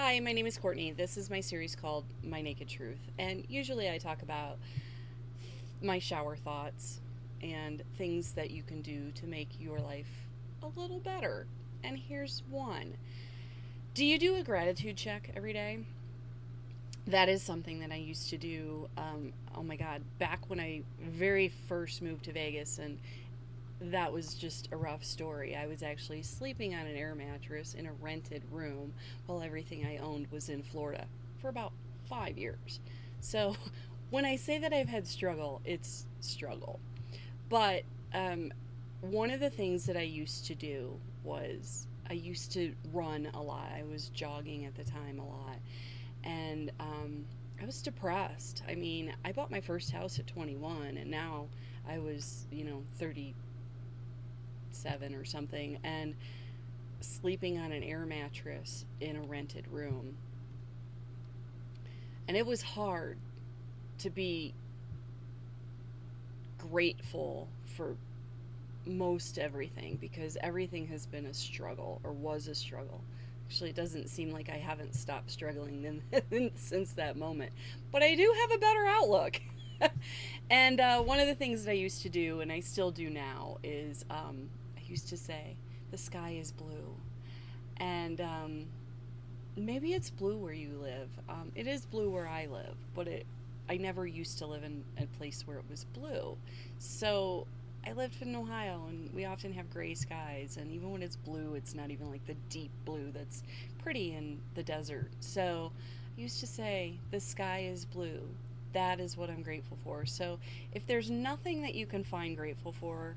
Hi, my name is Courtney. This is my series called My Naked Truth, and usually I talk about my shower thoughts and things that you can do to make your life a little better. And here's one. Do you do a gratitude check every day? That is something that I used to do. Oh my God, back when I very first moved to Vegas, and that was just a rough story. I was actually sleeping on an air mattress in a rented room while everything I owned was in Florida for about 5 years. So when I say that I've had struggle, it's struggle. But one of the things that I used to do was I used to run a lot. I was jogging at the time a lot. And I was depressed. I mean, I bought my first house at 21, and now I was, 37 or something, and sleeping on an air mattress in a rented room. And it was hard to be grateful for most everything because everything has been a struggle or was a struggle. Actually, it doesn't seem like I haven't stopped struggling since that moment. But I do have a better outlook. And one of the things that I used to do, and I still do now, is I used to say, the sky is blue. And maybe it's blue where you live. It is blue where I live, but I never used to live in a place where it was blue. So I lived in Ohio, and we often have gray skies. And even when it's blue, it's not even like the deep blue that's pretty in the desert. So I used to say, the sky is blue. That is what I'm grateful for. So if there's nothing that you can find grateful for,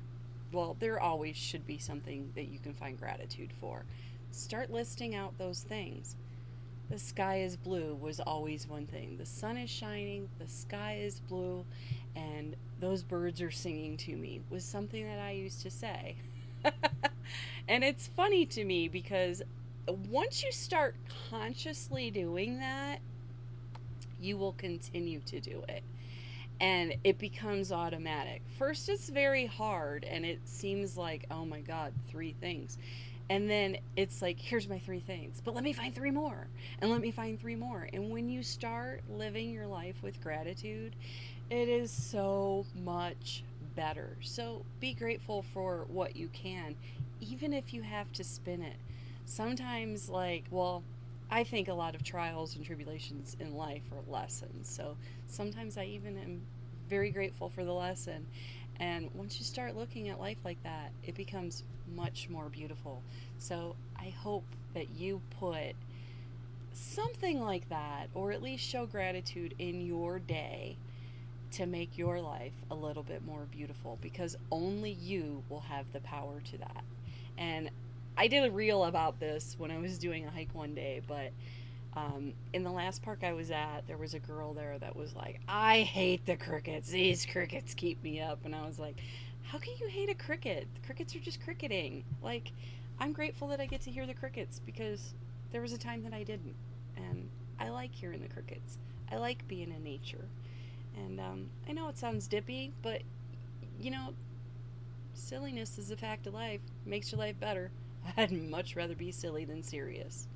well, there always should be something that you can find gratitude for. Start listing out those things. The sky is blue was always one thing. The sun is shining, the sky is blue, and those birds are singing to me was something that I used to say. And it's funny to me because once you start consciously doing that, you will continue to do it. And it becomes automatic. First, it's very hard, and it seems like, oh my God, three things. And then it's like, here's my three things, but let me find three more, and let me find three more. And when you start living your life with gratitude, it is so much better. So be grateful for what you can, even if you have to spin it. Sometimes, I think a lot of trials and tribulations in life are lessons. So sometimes I even am very grateful for the lesson. And once you start looking at life like that, it becomes much more beautiful. So I hope that you put something like that, or at least show gratitude in your day to make your life a little bit more beautiful because only you will have the power to that. And I did a reel about this when I was doing a hike one day, but in the last park I was at, there was a girl there that was like, I hate the crickets. These crickets keep me up. And I was like, how can you hate a cricket? The crickets are just cricketing. Like, I'm grateful that I get to hear the crickets because there was a time that I didn't. And I like hearing the crickets. I like being in nature. And I know it sounds dippy, but you know, silliness is a fact of life. Makes your life better. I'd much rather be silly than serious.